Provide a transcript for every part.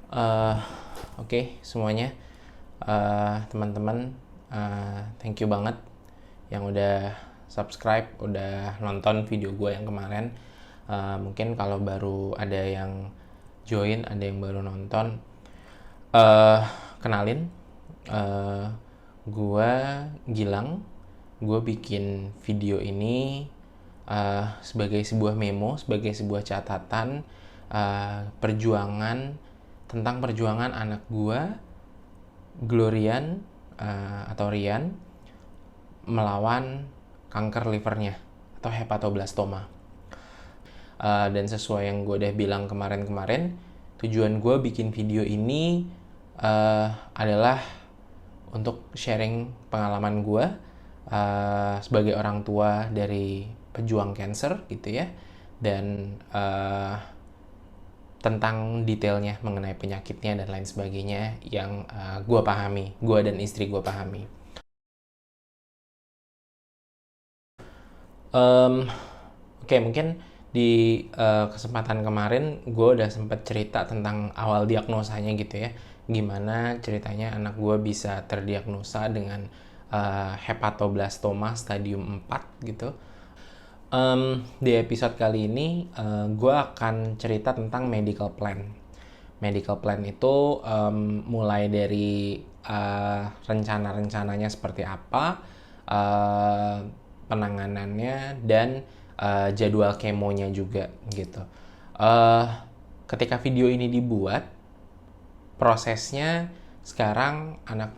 Eh, Oke, semuanya, teman-teman, thank you banget yang udah subscribe, udah nonton video gue yang kemarin. Mungkin kalau baru ada yang join, ada yang baru nonton, eh kenalin, eh gue Gilang. Gue bikin video ini sebagai sebuah memo, sebagai sebuah catatan perjuangan tentang perjuangan anak gue, Glorian atau Rian, melawan kanker livernya atau hepatoblastoma. Dan sesuai yang gue udah bilang kemarin-kemarin, tujuan gue bikin video ini adalah untuk sharing pengalaman gue sebagai orang tua dari pejuang cancer gitu ya, dan tentang detailnya mengenai penyakitnya dan lain sebagainya yang gue pahami, gue dan istri gue pahami. Oke, mungkin di kesempatan kemarin gue udah sempet cerita tentang awal diagnosanya gitu ya, gimana ceritanya anak gue bisa terdiagnosa dengan hepatoblastoma stadium 4 gitu. Di episode kali ini gue akan cerita tentang medical plan. Medical plan itu mulai dari rencana-rencananya seperti apa, uh, penanganannya, dan jadwal kemonya juga gitu. Uh, Ketika video ini dibuat, prosesnya sekarang anak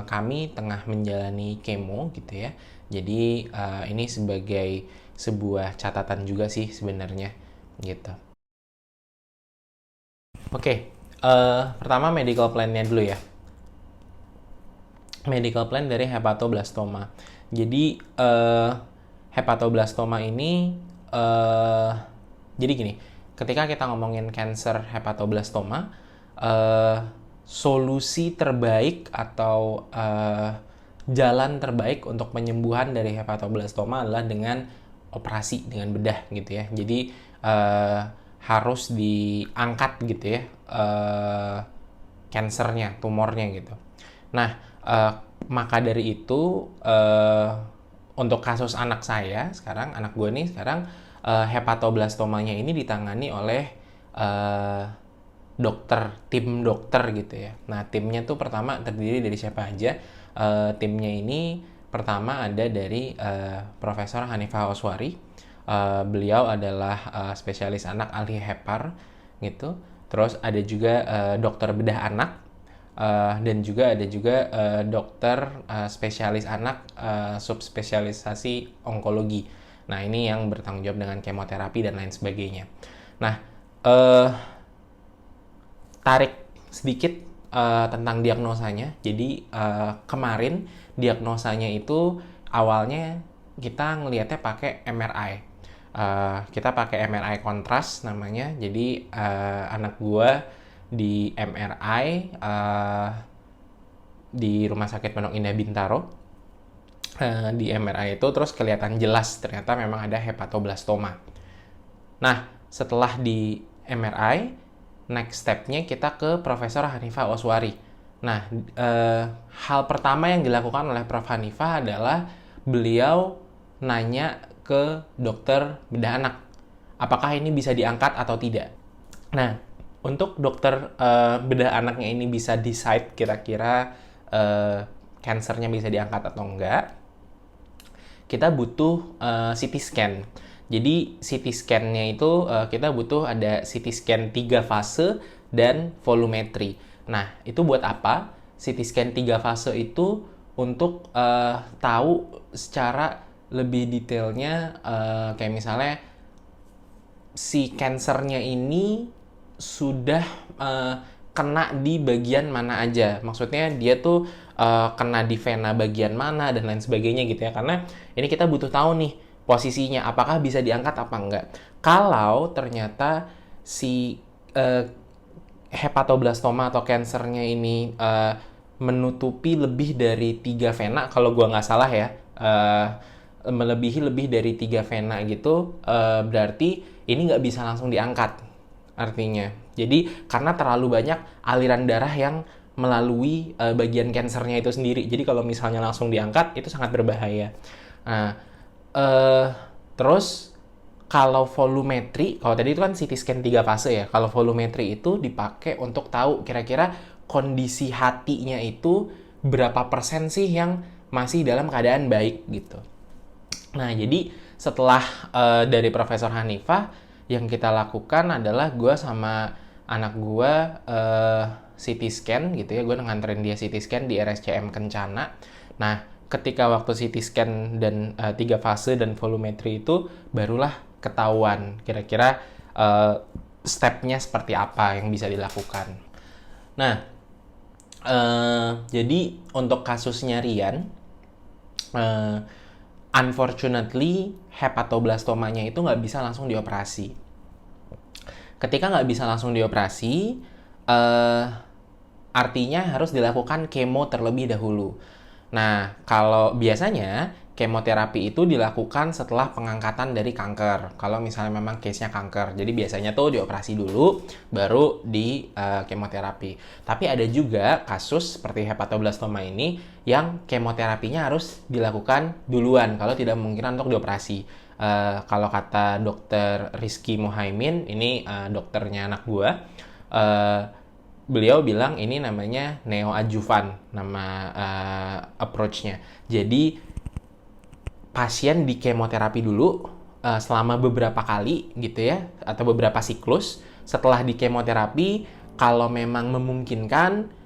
kami tengah menjalani kemo gitu ya. Jadi ini sebagai sebuah catatan juga sih sebenarnya gitu. Oke, pertama medical plan-nya dulu ya. Medical plan dari hepatoblastoma. Jadi hepatoblastoma ini jadi gini, ketika kita ngomongin cancer hepatoblastoma, eh, solusi terbaik atau jalan terbaik untuk penyembuhan dari hepatoblastoma adalah dengan operasi dengan bedah gitu ya. Jadi harus diangkat gitu ya, kansernya, tumornya gitu. Nah, maka dari itu untuk kasus anak saya sekarang, anak gue nih sekarang, hepatoblastomanya ini ditangani oleh eh, tim dokter gitu ya. Nah, timnya tuh pertama terdiri dari siapa aja? Timnya ini pertama ada dari Profesor Hanifah Oswari. Beliau adalah spesialis anak ahli hepar gitu. Terus ada juga dokter bedah anak, dan juga ada juga dokter spesialis anak subspesialisasi onkologi. Nah, ini yang bertanggung jawab dengan kemoterapi dan lain sebagainya. Nah, uh, tarik sedikit tentang diagnosanya. Jadi kemarin diagnosanya itu awalnya kita ngelihatnya pakai MRI. Kita pakai MRI kontras namanya. Jadi anak gua di MRI di Rumah Sakit Pondok Indah Bintaro. Di MRI itu terus kelihatan jelas ternyata memang ada hepatoblastoma. Nah, setelah di MRI, next step-nya kita ke Profesor Hanifah Oswari. Nah, hal pertama yang dilakukan oleh Prof. Hanifah adalah beliau nanya ke dokter bedah anak, apakah ini bisa diangkat atau tidak. Nah, untuk dokter bedah anaknya ini bisa decide kira-kira kansernya bisa diangkat atau enggak, kita butuh CT scan. Jadi CT scan-nya itu kita butuh ada CT scan 3 fase dan volumetri. Nah, itu buat apa? CT scan 3 fase itu untuk tahu secara lebih detailnya, kayak misalnya si kansernya ini sudah kena di bagian mana aja. Maksudnya dia tuh kena di vena bagian mana dan lain sebagainya gitu ya. Karena ini kita butuh tahu nih posisinya, apakah bisa diangkat apa enggak. Kalau ternyata si hepatoblastoma atau kansernya ini menutupi lebih dari 3 vena, kalau gua nggak salah ya, melebihi lebih dari 3 vena gitu, berarti ini nggak bisa langsung diangkat. artinya. Jadi karena terlalu banyak aliran darah yang melalui bagian kansernya itu sendiri. Jadi kalau misalnya langsung diangkat itu sangat berbahaya. Nah, eh, terus kalau volumetri, kalau tadi itu kan CT scan 3 fase ya. Kalau volumetri itu dipakai untuk tahu kira-kira kondisi hatinya itu berapa persen sih yang masih dalam keadaan baik gitu. Nah, jadi setelah dari Profesor Hanifah, yang kita lakukan adalah gue sama anak gue CT scan gitu ya. Gue nganterin dia CT scan di RSCM Kencana. Nah, ketika waktu CT scan dan 3 fase dan volumetri itu, barulah ketahuan kira-kira stepnya seperti apa yang bisa dilakukan. Nah, jadi untuk kasusnya Rian, unfortunately hepatoblastomanya itu nggak bisa langsung dioperasi. Ketika nggak bisa langsung dioperasi, artinya harus dilakukan kemo terlebih dahulu. Nah, kalau biasanya kemoterapi itu dilakukan setelah pengangkatan dari kanker. Kalau misalnya memang case-nya kanker. Jadi biasanya tuh dioperasi dulu, baru di kemoterapi. Tapi ada juga kasus seperti hepatoblastoma ini yang kemoterapinya harus dilakukan duluan kalau tidak memungkinkan untuk dioperasi. Kalau kata dokter Rizky Muhaimin, ini dokternya anak gua, beliau bilang ini namanya neoadjuvan, nama approach-nya. Jadi pasien di kemoterapi dulu selama beberapa kali gitu ya, atau beberapa siklus. Setelah di kemoterapi, kalau memang memungkinkan,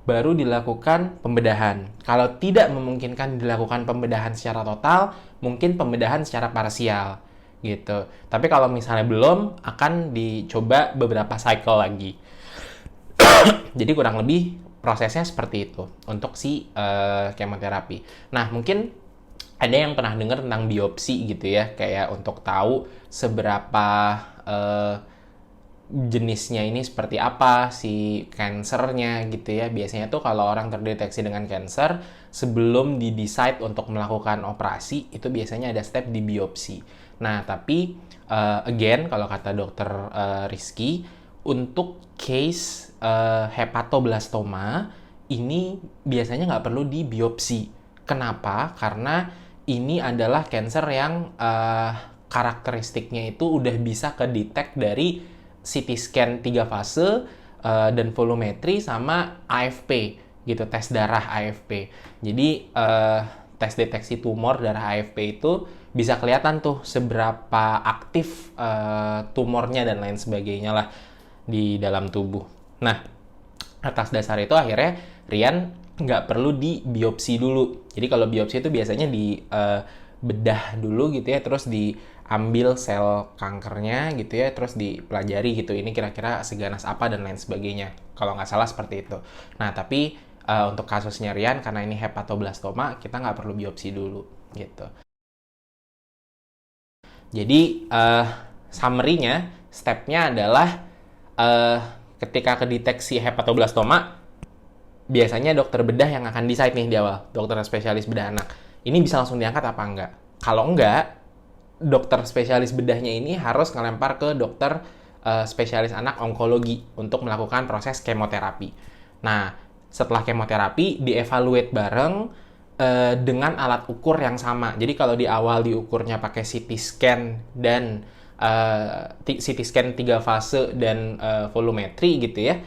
baru dilakukan pembedahan. Kalau tidak memungkinkan dilakukan pembedahan secara total, mungkin pembedahan secara parsial gitu. Tapi kalau misalnya belum, akan dicoba beberapa cycle lagi. Jadi kurang lebih prosesnya seperti itu untuk si kemoterapi. Nah, mungkin ada yang pernah dengar tentang biopsi gitu ya, kayak untuk tahu seberapa jenisnya ini seperti apa, si kansernya gitu ya. Biasanya tuh kalau orang terdeteksi dengan kanker, sebelum di-decide untuk melakukan operasi, itu biasanya ada step di biopsi. Nah, tapi again, kalau kata dokter Rizky, untuk case hepatoblastoma, ini biasanya nggak perlu di biopsi. Kenapa? Karena ini adalah kanker yang karakteristiknya itu udah bisa kedetek dari CT scan 3 fase dan volumetri sama AFP gitu, tes darah AFP. Jadi tes deteksi tumor darah AFP itu bisa kelihatan tuh seberapa aktif tumornya dan lain sebagainya lah di dalam tubuh. Nah, atas dasar itu akhirnya Rian nggak perlu di biopsi dulu. Jadi kalau biopsi itu biasanya di bedah dulu gitu ya, terus diambil sel kankernya gitu ya, terus dipelajari gitu, ini kira-kira seganas apa dan lain sebagainya. Kalau nggak salah seperti itu. Nah, tapi untuk kasusnya Rian, karena ini hepatoblastoma, kita nggak perlu biopsi dulu gitu. Jadi summary-nya, step-nya adalah ketika kedeteksi hepatoblastoma, biasanya dokter bedah yang akan decide nih di awal, dokter spesialis bedah anak. Ini bisa langsung diangkat apa enggak? Kalau enggak, dokter spesialis bedahnya ini harus ngelempar ke dokter spesialis anak onkologi untuk melakukan proses kemoterapi. Nah, setelah kemoterapi, dievaluate bareng dengan alat ukur yang sama. Jadi kalau di awal diukurnya pakai CT scan dan CT scan 3 fase dan volumetri gitu ya.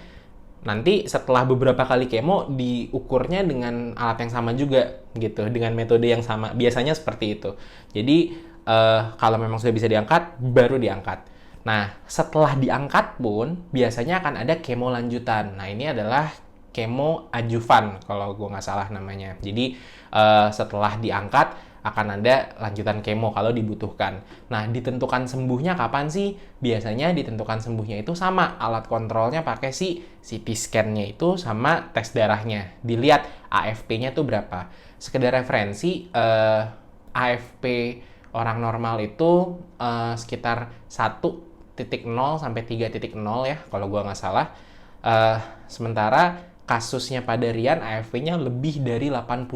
Nanti setelah beberapa kali kemo diukurnya dengan alat yang sama juga gitu, dengan metode yang sama. Biasanya seperti itu. Jadi kalau memang sudah bisa diangkat, baru diangkat. Nah, setelah diangkat pun biasanya akan ada kemo lanjutan. Nah, ini adalah kemo adjuvan kalau gue nggak salah namanya. Jadi setelah diangkat akan ada lanjutan kemo kalau dibutuhkan. Nah, ditentukan sembuhnya kapan sih? Biasanya ditentukan sembuhnya itu sama alat kontrolnya pakai si CT scan-nya itu sama tes darahnya. Dilihat AFP-nya tuh berapa. Sekedar referensi, AFP orang normal itu sekitar 1.0 sampai 3.0 ya, kalau gua nggak salah. Sementara kasusnya pada Rian, AFP-nya lebih dari 80.000.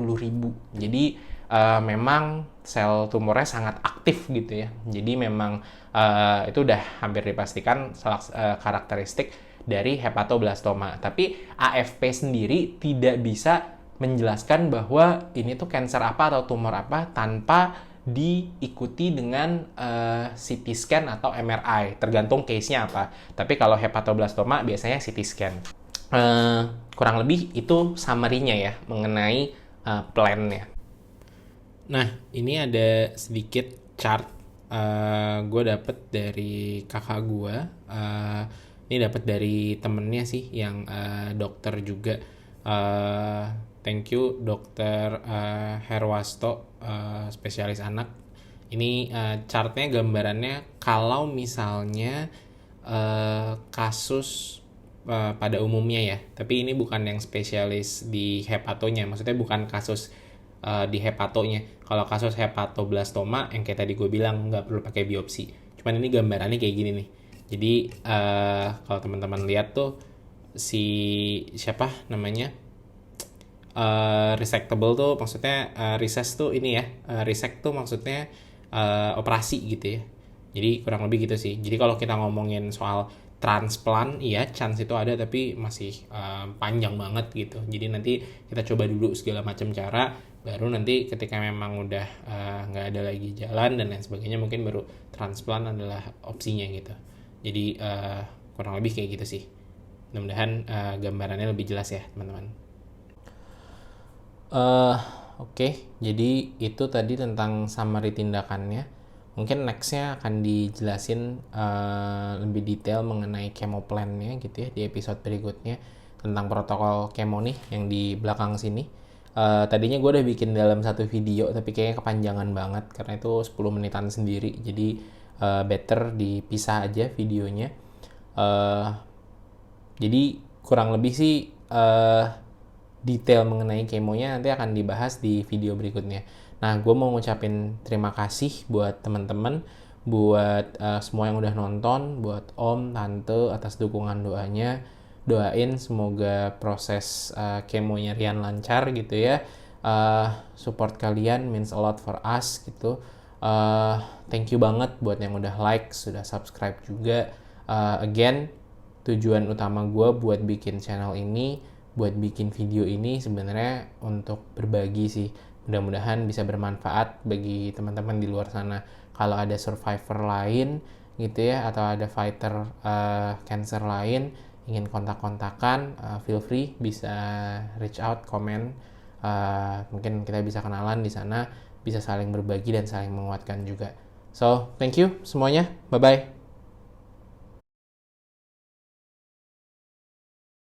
Jadi memang sel tumornya sangat aktif gitu ya. Jadi memang itu udah hampir dipastikan karakteristik dari hepatoblastoma. Tapi AFP sendiri tidak bisa menjelaskan bahwa ini tuh cancer apa atau tumor apa tanpa diikuti dengan CT scan atau MRI, tergantung case-nya apa. Tapi kalau hepatoblastoma biasanya CT scan. Kurang lebih itu summary-nya ya mengenai plan-nya. Nah, ini ada sedikit chart gue dapet dari kakak gue. Ini dapat dari temennya sih yang dokter juga. Thank you dokter Herwasto, spesialis anak. Ini chartnya, gambarannya kalau misalnya kasus pada umumnya ya, tapi ini bukan yang spesialis di hepatonya, maksudnya bukan kasus di hepatonya. Kalau kasus hepatoblastoma yang kayak tadi gue bilang nggak perlu pakai biopsi, cuman ini gambarannya kayak gini nih. Jadi kalau teman-teman lihat tuh si siapa namanya resectable tuh maksudnya recess tuh ini ya, resect tuh maksudnya operasi gitu ya. Jadi kurang lebih gitu sih. Jadi kalau kita ngomongin soal transplant, iya chance itu ada tapi masih panjang banget gitu. Jadi nanti kita coba dulu segala macam cara, baru nanti ketika memang udah nggak ada lagi jalan dan lain sebagainya, mungkin baru transplant adalah opsinya gitu. Jadi kurang lebih kayak gitu sih. Mudah-mudahan gambarannya lebih jelas ya teman-teman. Oke, jadi itu tadi tentang summary tindakannya. Mungkin nextnya akan dijelasin lebih detail mengenai chemo plan-nya gitu ya di episode berikutnya, tentang protokol chemo nih yang di belakang sini. Tadinya gue udah bikin dalam satu video tapi kayaknya kepanjangan banget karena itu 10 menitan sendiri, jadi better dipisah aja videonya. Jadi kurang lebih sih detail mengenai kemonya nanti akan dibahas di video berikutnya. Nah, gue mau ngucapin terima kasih buat teman-teman, buat semua yang udah nonton, buat om, tante atas dukungan doanya. Doain semoga proses kemonya Rian lancar gitu ya. Support kalian means a lot for us gitu. Thank you banget buat yang udah like, sudah subscribe juga. Again, tujuan utama gue buat bikin channel ini, buat bikin video ini sebenarnya untuk berbagi sih. Mudah-mudahan bisa bermanfaat bagi teman-teman di luar sana. Kalau ada survivor lain gitu ya, atau ada fighter cancer lain ingin kontak-kontakan, feel free bisa reach out, komen. Mungkin kita bisa kenalan di sana, bisa saling berbagi dan saling menguatkan juga. So, thank you semuanya. Bye-bye.